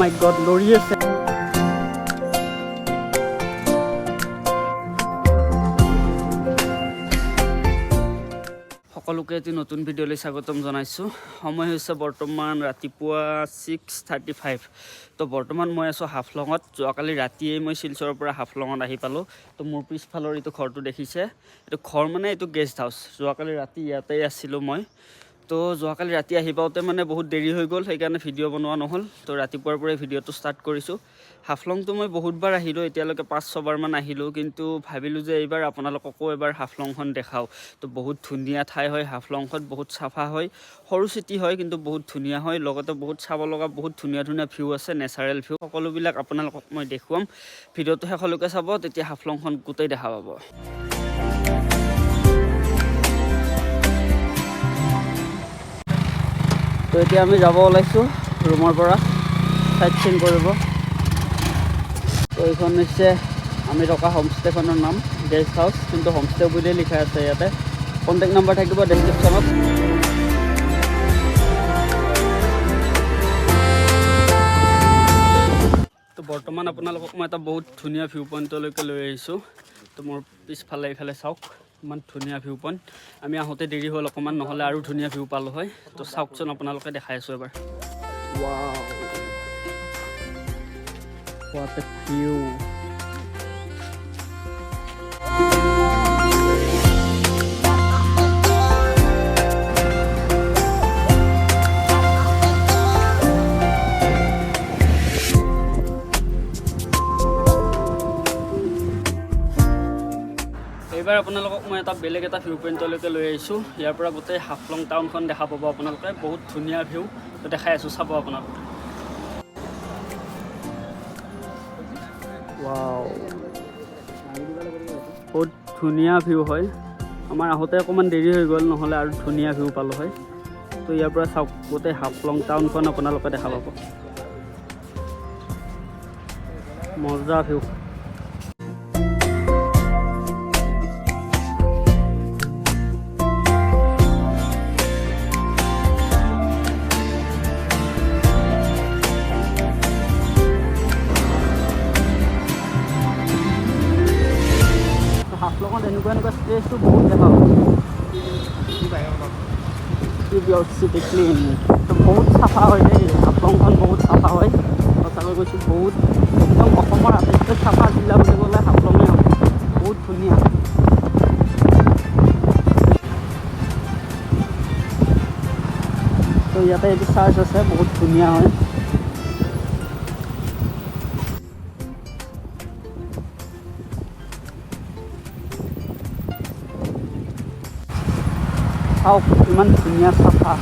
মাই god লৰি আছে। সকলোকে এটি নতুন ভিডিঅ'লৈ স্বাগতম জনাইছোঁ। সময় হৈছে বৰ্তমান ৰাতিপুৱা 6:35। তো বৰ্তমান মই আছোঁ হাফলঙত। যোৱাকালি ৰাতিয়েই মই শিলচৰৰ পৰা হাফলঙত আহি পালোঁ। তো মোৰ পিছফালৰ এইটো ঘৰটো দেখিছে, এইটো ঘৰ মানে এইটো গেষ্ট হাউচ। যোৱাকালি ৰাতি ইয়াতেই আছিলোঁ মই। তো যোৱাকালি ৰাতি আহি পাওঁতে মানে বহুত দেৰি হৈ গ'ল, সেইকাৰণে ভিডিঅ' বনোৱা নহ'ল। তো ৰাতিপুৱাৰ পৰাই ভিডিঅ'টো ষ্টাৰ্ট কৰিছোঁ। হাফলংটো মই বহুতবাৰ আহিলোঁ, এতিয়ালৈকে 5-6বাৰমান আহিলোঁ, কিন্তু ভাবিলোঁ যে এইবাৰ আপোনালোককো এবাৰ হাফলংখন দেখাওঁ। তো বহুত ধুনীয়া ঠাই হয় হাফলংখন, বহুত চাফা হয়, সৰু চিটি হয় কিন্তু বহুত ধুনীয়া হয়। লগতে বহুত চাব লগা বহুত ধুনীয়া ধুনীয়া ভিউ আছে, নেচাৰেল ভিউ। সকলোবিলাক আপোনালোকক মই দেখুৱাম। ভিডিঅ'টো শেষলৈকে চাব, তেতিয়া হাফলংখন গোটেই দেখা পাব। তো এতিয়া আমি যাব ওলাইছোঁ ৰুমৰ পৰা চাইট চিন কৰিব। তো এইখন হৈছে আমি থকা হোমষ্টেখনৰ নাম গেষ্ট হাউচ, কিন্তু হোমষ্টে বুলিয়ে লিখা আছে ইয়াতে। কণ্টেক্ট নম্বৰ থাকিব ডেছক্ৰিপশ্যনত। তো বৰ্তমান আপোনালোকক মই এটা বহুত ধুনীয়া ভিউ পইণ্টলৈকে লৈ আহিছোঁ। তো মোৰ পিছফালে এইফালে চাওক, ইমান ধুনীয়া ভিউ পইণ্ট। আমি আহোঁতে দেৰি হ'ল অকণমান, নহ'লে আৰু ধুনীয়া ভিউ পালোঁ হয়। তো চাওকচোন, আপোনালোকে দেখাই আছোঁ এবাৰ। Wow, what a view. এইবাৰ আপোনালোকক মই এটা বেলেগ এটা ভিউ পইণ্টলৈকে লৈ আহিছোঁ। ইয়াৰ পৰা গোটেই হাফলং টাউনখন দেখা পাব আপোনালোকে, বহুত ধুনীয়া ভিউ। তো দেখাই আছোঁ, চাব আপোনালোকে। ৱাও, বহুত ধুনীয়া ভিউ হয়। আমাৰ আহোঁতে অকণমান দেৰি হৈ গ'ল, নহ'লে আৰু ধুনীয়া ভিউ পালোঁ হয়। তো ইয়াৰ পৰা চাওক, গোটেই হাফলং টাউনখন আপোনালোকে দেখা পাব, মজা ভিউ। হাফলঙত এনেকুৱা স্পেচটো বহুত দেখা পাব। চিটি ক্লিন, তো বহুত চাফা হয় দেই হাফলংখন, বহুত চাফা হয়। সঁচাকৈ কৈছোঁ, বহুত একদম অসমৰ আটাইতকৈ চাফা জিলা বুলি ক'লে হাফলঙেই হয়। বহুত ধুনীয়া। তো ইয়াতে এইটো চাৰ্চ আছে, বহুত ধুনীয়া হয়। চাওক, ইমান ধুনীয়া চাফা।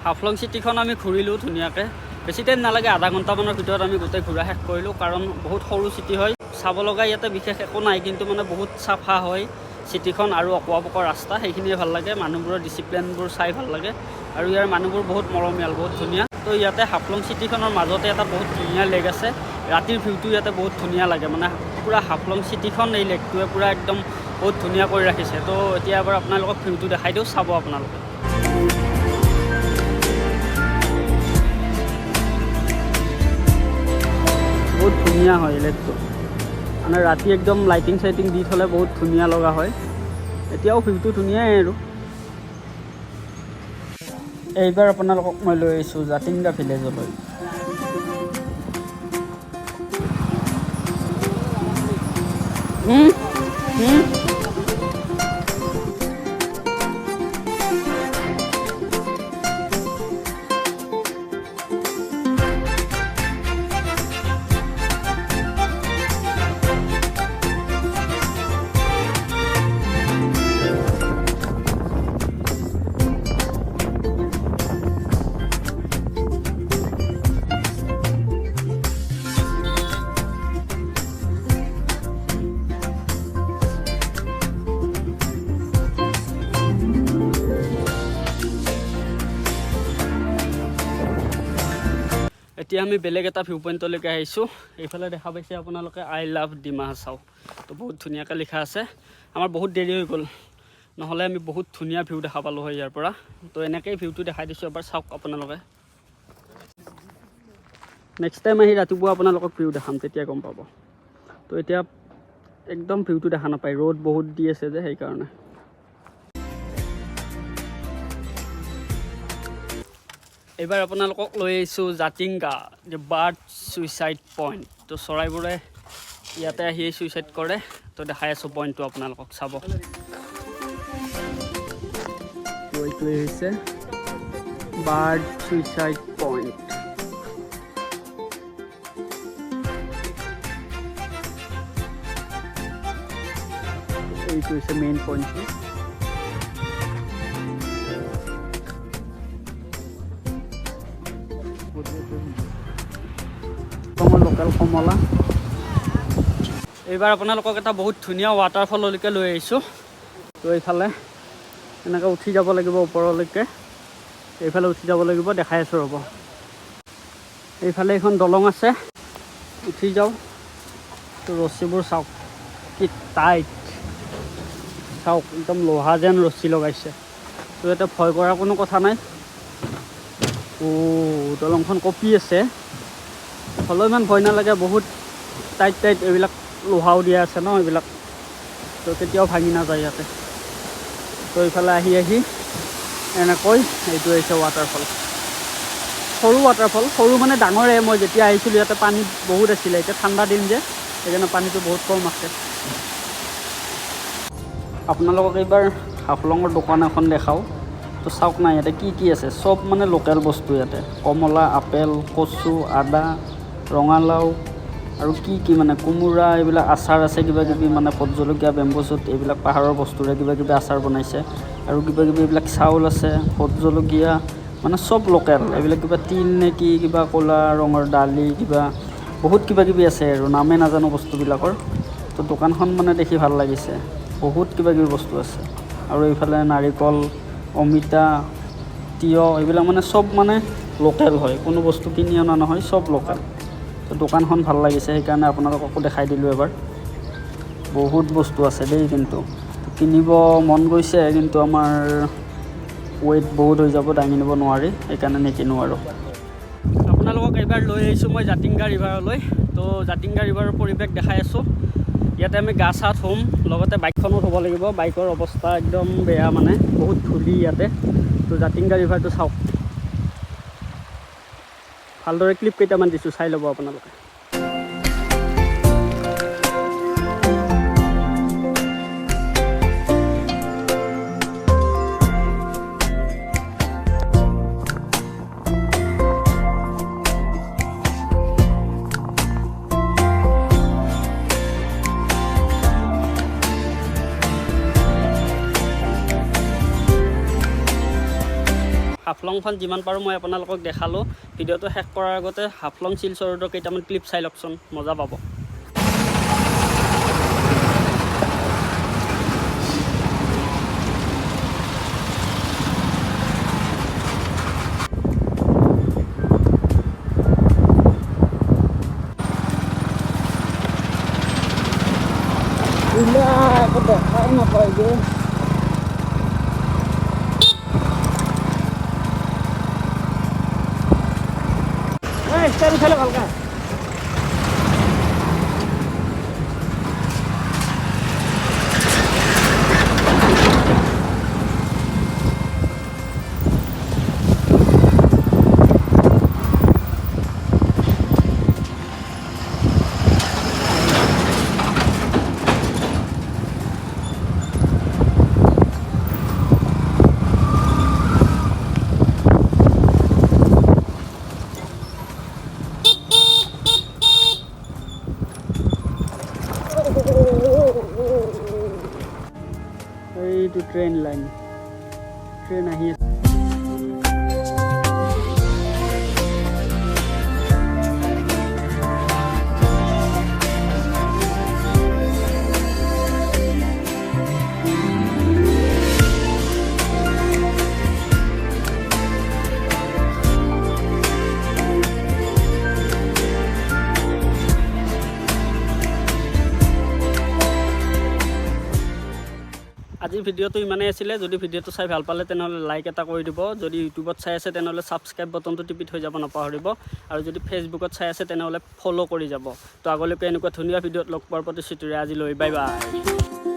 হাফলং চিটিখন আমি ঘূৰিলোঁ ধুনীয়াকৈ, বেছি টাইম নালাগে, আধা ঘণ্টামানৰ ভিতৰত আমি গোটেই ঘূৰা শেষ কৰিলোঁ। কাৰণ বহুত সৰু চিটি হয়, চাব লগা ইয়াতে বিশেষ একো নাই, কিন্তু মানে বহুত চাফা হয় চিটিখন। আৰু অকোৱা পকোৱা ৰাস্তা, সেইখিনিয়ে ভাল লাগে। মানুহবোৰৰ ডিচিপ্লিনবোৰ চাই ভাল লাগে, আৰু ইয়াৰ মানুহবোৰ বহুত মৰমীয়াল, বহুত ধুনীয়া। তো ইয়াতে হাফলং চিটিখনৰ মাজতে এটা বহুত ধুনীয়া লেক আছে। ৰাতিৰ ভিউটো ইয়াতে বহুত ধুনীয়া লাগে, মানে পূৰা হাফলং চিটিখন এই লেকটোৱে পূৰা একদম বহুত ধুনীয়া কৰি ৰাখিছে। তো এতিয়া এবাৰ আপোনালোকক ভিউটো দেখাই দিওঁ, চাব আপোনালোকে। বহুত ধুনীয়া হয় লেকটো, মানে ৰাতি একদম লাইটিং চাইটিং দি থ'লে বহুত ধুনীয়া লগা হয়। এতিয়াও ভিউটো ধুনীয়াই আৰু। এইবাৰ আপোনালোকক মই লৈ আহিছোঁ জাতিংগা ভিলেজলৈ। এতিয়া আমি বেলেগ এটা ভিউ পইণ্টলৈকে আহিছোঁ। এইফালে দেখা পাইছে আপোনালোকে আই লাভ ডিমা হাছাও। তো বহুত ধুনীয়াকৈ লিখা আছে। আমাৰ বহুত দেৰি হৈ গ'ল, নহ'লে আমি বহুত ধুনীয়া ভিউ দেখা পালোঁ হয় ইয়াৰ পৰা। তো এনেকৈয়ে ভিউটো দেখাই দিছোঁ, এবাৰ চাওক আপোনালোকে। নেক্সট টাইম আহি ৰাতিপুৱা আপোনালোকক ভিউ দেখাম, তেতিয়া গম পাব। তো এতিয়া একদম ভিউটো দেখা নাপায়, ৰ'দ বহুত দি আছে যে সেইকাৰণে। এইবাৰ আপোনালোকক লৈ আহিছোঁ জাতিংগা, যে বাৰ্ড ছুইচাইড পইণ্ট। তো চৰাইবোৰে ইয়াতে আহি ছুইচাইড কৰে। তো দেখাই আছোঁ পইণ্টটো আপোনালোকক, চাব। এইটোৱে হৈছে বাৰ্ড ছুইচাইড পইণ্ট। এইটো হৈছে মেইন পইণ্টটো। লোকেল কমলা। এইবাৰ আপোনালোকক এটা বহুত ধুনীয়া ৱাটাৰফললৈকে লৈ আহিছোঁ। তো এইফালে এনেকৈ উঠি যাব লাগিব ওপৰলৈকে, এইফালে উঠি যাব লাগিব, দেখাই আছোঁ ৰ'ব। এইফালে এখন দলং আছে, উঠি যাওঁ। তো ৰছীবোৰ চাওক কি টাইট, চাওক একদম লোহা যেন ৰছী লগাইছে। তো ইয়াতে ভয় কৰাৰ কোনো কথা নাই। দলংখন কঁপি আছে, হ'লেও ইমান ভয় নালাগে, বহুত টাইট টাইট এইবিলাক লোহাও দিয়া আছে ন এইবিলাক, তো কেতিয়াও ভাঙি নাযায় ইয়াতে। তো এইফালে আহি আহি এনেকৈ এইটো হৈছে ৱাটাৰফল, সৰু ৱাটাৰফল, সৰু মানে ডাঙৰে। মই যেতিয়া আহিছিলোঁ ইয়াতে পানী বহুত আছিলে, এতিয়া ঠাণ্ডা দিন যে সেইকাৰণে পানীটো বহুত কম আছে। আপোনালোকক এইবাৰ হাফলঙৰ দোকান এখন দেখাওঁ। তো চাওক না ইয়াতে কি কি আছে, চব মানে লোকেল বস্তু ইয়াতে। কমলা, আপেল, কচু, আদা, ৰঙালাও আৰু কি কি মানে কোমোৰা, এইবিলাক আচাৰ আছে কিবা কিবি, মানে ভোট জলকীয়া, বেম্বু চুট, এইবিলাক পাহাৰৰ বস্তুৰে কিবা কিবি আচাৰ বনাইছে। আৰু কিবা কিবি এইবিলাক চাউল আছে, ভোট জলকীয়া, মানে চব লোকেল। এইবিলাক কিবা তিল নে কি, কিবা ক'লা ৰঙৰ দালি, কিবা বহুত কিবা কিবি আছে আৰু নামেই নাজানো বস্তুবিলাকৰ। তো দোকানখন মানে দেখি ভাল লাগিছে, বহুত কিবা কিবি বস্তু আছে। আৰু এইফালে নাৰিকল, অমিতা, তিয়হ, এইবিলাক মানে চব মানে লোকেল হয়, কোনো বস্তু কিনি অনা নহয়, চব লোকেল। তো দোকানখন ভাল লাগিছে, সেইকাৰণে আপোনালোককো দেখাই দিলোঁ এবাৰ। বহুত বস্তু আছে দেই, কিন্তু কিনিব মন গৈছে, কিন্তু আমাৰ ৱেইট বহুত হৈ যাব, দাঙি নিব নোৱাৰি, সেইকাৰণে নিকিনো আৰু। আপোনালোকক এইবাৰ লৈ আহিছোঁ মই জাতিংগা ৰিভাৰলৈ। তো জাতিংগা ৰিভাৰৰ পৰিৱেশ দেখাই আছোঁ। ইয়াতে আমি গা চা ধুম, লগতে বাইকখনো ধুব লাগিব। বাইকৰ অৱস্থা একদম বেয়া, মানে বহুত ধূলি ইয়াতে। তো জাতিংগা ৰিভাৰটো চাওক, ভালদৰে ক্লিপ কেইটামান দিছোঁ, চাই ল'ব আপোনালোকে। হাফলংখন যিমান পাৰোঁ মই আপোনালোকক দেখালোঁ। ভিডিঅ'টো শেষ কৰাৰ আগতে হাফলং শিলচৰ ৰোডৰ কেইটামান ক্লিপ চাই লওকচোন, মজা পাব। একো দেখাই নাপায় যে। চাৰিওফালে ভালকৈ এইটো ট্ৰেইন লাইন, ট্ৰেইন আহি আছে। আজিৰ ভিডিঅ'টো ইমানেই আছিলে যদি ভিডিঅ'টো চাই ভাল পালে তেনেহ'লে লাইক এটা কৰি দিব যদি ইউটিউবত চাই আছে তেনেহ'লে ছাবস্ক্ৰাইব বটনটো টিপি থৈ যাব নাপাহৰিব আৰু যদি ফেচবুকত চাই আছে তেনেহ'লে ফ'ল' কৰি যাব তো আগলৈকে এনেকুৱা ধুনীয়া ভিডিঅ'ত লগ পোৱাৰ প্ৰতিশ্ৰুতিৰে আজিলৈ বাই বাই